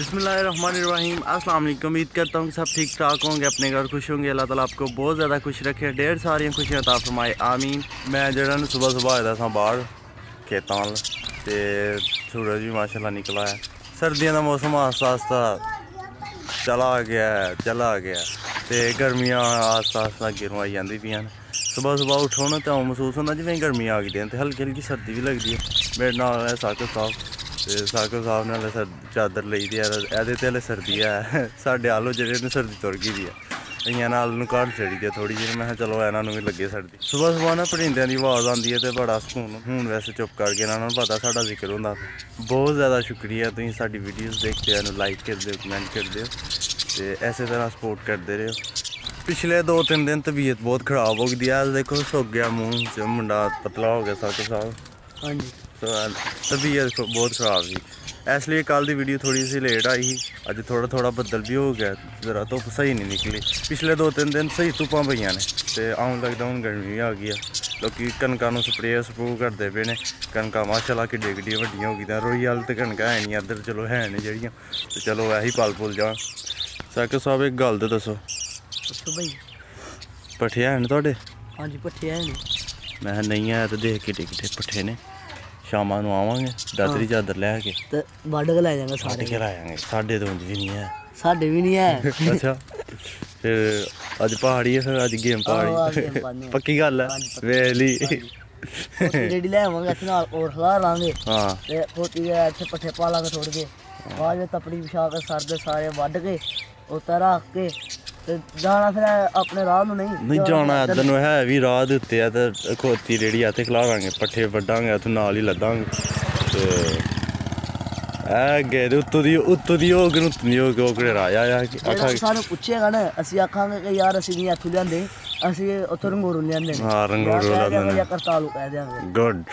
बिस्मिल्लाहिर्रहमानिर्रहीम। अस्सलाम वालेकुम। उम्मीद करता हूँ कि सब ठीक ठाक होंगे, अपने घर खुश होंगे। अल्लाह ताला आपको बहुत ज़्यादा खुश रखे, ढेर सारी खुशियां अता फरमाए, आमीन। मैं जरा सुबह सुबह आया था बाहर खेतों वाल ते सूरज भी माशाल्लाह निकला है। सर्दियों का मौसम आस्ता आस्ता चला गया ते गर्मियां आस्ता आस्ता गिरों आई जाती पियां। सुबह सुबह उठो ना तो महसूस होता जिवें गर्मियां आ गई, हल्की हल्की सर्दी भी लगती है। मेरे नाल है साकिब साहब, ते साकिब साहब ने हले चादर लई दी है, एहदे ते हले सर्दी है। साढ़े आलो जेह्ड़े सर्दी तुर गई दी है, इ'यां नाल नूं घड़ चढ़ी दी है थोड़ी जी। मैं चलो इन्हां नूं भी लगे सर्दी। सुबह सुबह ना परिंदियां दी आवाज़ आती है तो बड़ा सुकून। हूँ वैसे चुप करके इन्हां नूं पता साढ़ा जिक्र होंदा। बहुत ज़्यादा शुक्रिया, तुसीं साडी वीडियोज़ देखते हो, लाइक करदे हो, कमेंट करदे हो ते इसे तरह सपोर्ट करते रहो। पिछले 2-3 दिन तबीयत बहुत ख़राब हो गई है। देखो सुक गया मूँह च, मुंडा पतला हो गया साकिब साहब। हाँ जी, तबीयत बहुत ख़राब थी, इसलिए कल की वीडियो थोड़ी सी लेट आई ही। अज थोड़ा थोड़ा बदल भी हो गया, ज़रा धुप्प सही नहीं निकली। पिछले 2-3 दिन सही धुप्पां पईयां ने ते आउन लगदा हुण गर्मी भी आ गई है। लोग कनकां नूं स्प्रे स्प्रू करते पे ने। कनकां माशाल्लाह किड्डियां किड्डियां वड्डियां हो गई। रोई वाल ते कनकां है नहीं, इधर चलो है नहीं जेहड़ियां, ते चलो ऐही पल पुल जान। साकिब साहब एक गल ते दसो, भाई पट्ठे हैन तुहाडे? हाँ जी पट्ठे है ने। मैं नहीं है तो देख किड्डे किड्डे पट्ठे ने। शामां नूं आवांगे दादरी चादर लैके ते वड्ढ के लै जांगे सारे। के लाएंगे, साढ़े तो भी नहीं है। साढ़े भी नहीं है। अच्छा, फिर अज पहाड़ी है, फिर अज गेम पहाड़ी पक्की गल है। वेली रेडी ले आवांगे इत्थे नाल और खला लांगे। हाँ ते खोती दे इत्थे पट्ठे पा लांगे थोड़े जे, बाद में तपड़ी बिछा के सर दे सारे वड्ढ के उत्ते रख के ते जाना फिर अपने राह नूं नहीं जाना। इधर नूं है भी राह दे उत्ते है ते खोती रेड़ी इत्थे खला लांगे, पट्ठे वड्डांगे, उत्थों नाल ही लद्दांगे ते गए ते उत्तों दी होग उत्तों दी होग ओकड़े राजा आखा सानूं पुच्छेगा ना, असीं आखांगे कि यार असीं नहीं इत्थों लिआंदे, असीं उत्थों रंगोरू लिआंदे ने। हाँ रंगोरू लिआंदे या करतालू कह देंगे। गुड,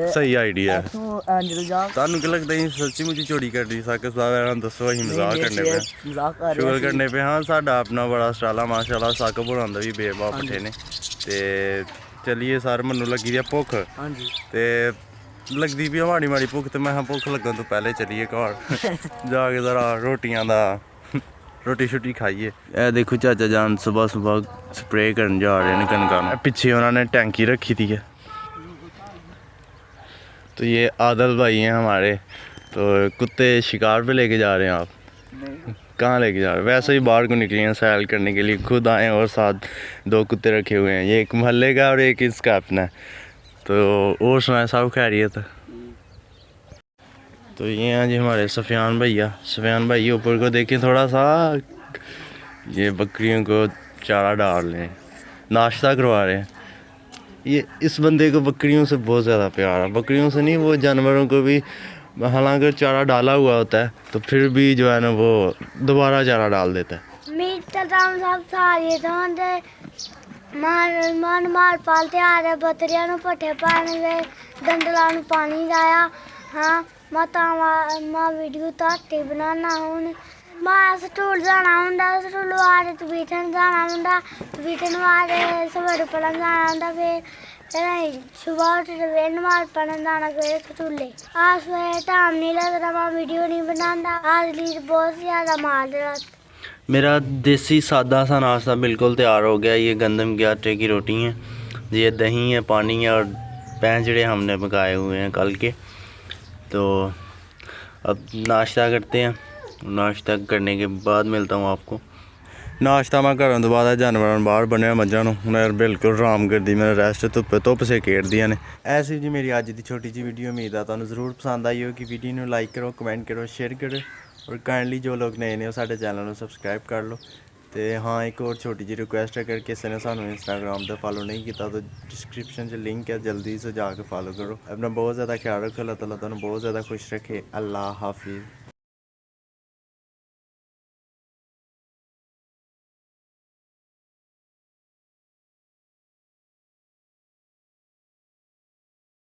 सही आइडिया है। इत्थों एंजल जा तानू क्या लगता है सच्ची मुझी चोरी करनी? साकिब साहब दसो, असीं मजाक करने पे, शुगर करने पे। हाँ साडा अपना बड़ा स्टाइल है माशाल्लाह। साकिब होरां दा भी बेबा पट्ठे ने ते चलिए सर, मैनू लगी दी भुख ते लगदी भी माड़ी माड़ी भुख, ते मैं भुख लगन तो पहले चलिए घर जाके जरा रोटियां दा रोटी शोटी खाइए। ए देखो चाचा जान सुबह सुबह स्प्रे करन जा रहे हैं कनकां। पीछे उन्होंने टैंकी रखी थी है। तो ये आदल भाई हैं हमारे, तो कुत्ते शिकार पे लेके जा रहे हैं आप? नहीं। कहाँ लेके जा रहे हैं? वैसे ही बाहर को निकले हैं सैर करने के लिए, खुद आए और साथ 2 कुत्ते रखे हुए हैं। ये एक मोहल्ले का और एक इसका अपना है। तो और सुनाए सब खैरियत? तो ये हैं जी हमारे सफ़ियान भैया। सफ़ियान भाई ऊपर को देखें थोड़ा सा, ये बकरियों को चारा डाल रहे हैं, नाश्ता करवा रहे हैं। ये इस बंदे को बकरियों से बहुत ज़्यादा प्यार है, बकरियों से नहीं वो जानवरों को भी। हालांकि चारा डाला हुआ होता है तो फिर भी जो है ना वो दोबारा चारा डाल देता है। मार पालते आ रहे बतरिया नूं पट्ठे पाने गए, डंडला नूं पानी लाया। हाँ मैं वीडियो ताती बनाना हूँ। मैं स्कूल जाना होंदा, स्कूल वाले तबीठन जाना होंदा, तबीठन वाले सवेरे पढ़न जाना होंदा, फिर सुबह उठियै नमाज पढ़न जाना फिर स्कूले। आज टाइम नहीं लगदा, मैं वीडियो नहीं बनांदा। आज ली बहुत ज़्यादा मार। मेरा देसी सादा सा नाश्ता बिल्कुल तैयार हो गया। ये गंदम के आटे की रोटी है, ये दही है, पानी है और पैंचड़े हमने पकाए हुए हैं कल के। तो अब नाश्ता करते हैं, नाश्ता करने के बाद मिलता हूँ आपको। नाश्ता मैं घरों तो बाद जानवर बाहर बने मझां उन्हें बिल्कुल आराम कर दी, मेरा रेस्ट धुप्प से केट दिया ने। ऐसी जी मेरी अज की छोटी जी वीडियो, उम्मीद है तुहानूं ज़रूर पसंद आई हो कि वीडियो नूं लाइक करो, कमेंट करो, शेयर करो और काइंडली जो लोग नए ने साडे चैनल को सबसक्राइब कर लो। तो हाँ एक और छोटी जी रिक्वेस्ट है, अगर किसी ने सानू इंस्टाग्राम पर फॉलो नहीं किया तो डिस्क्रिप्शन से लिंक है, जल्दी से जाके फॉलो करो। अपना बहुत ज़्यादा ख्याल रखो। अल्लाह ताला तुहानूं बहुत ज़्यादा खुश रखे। अल्लाह हाफिज़।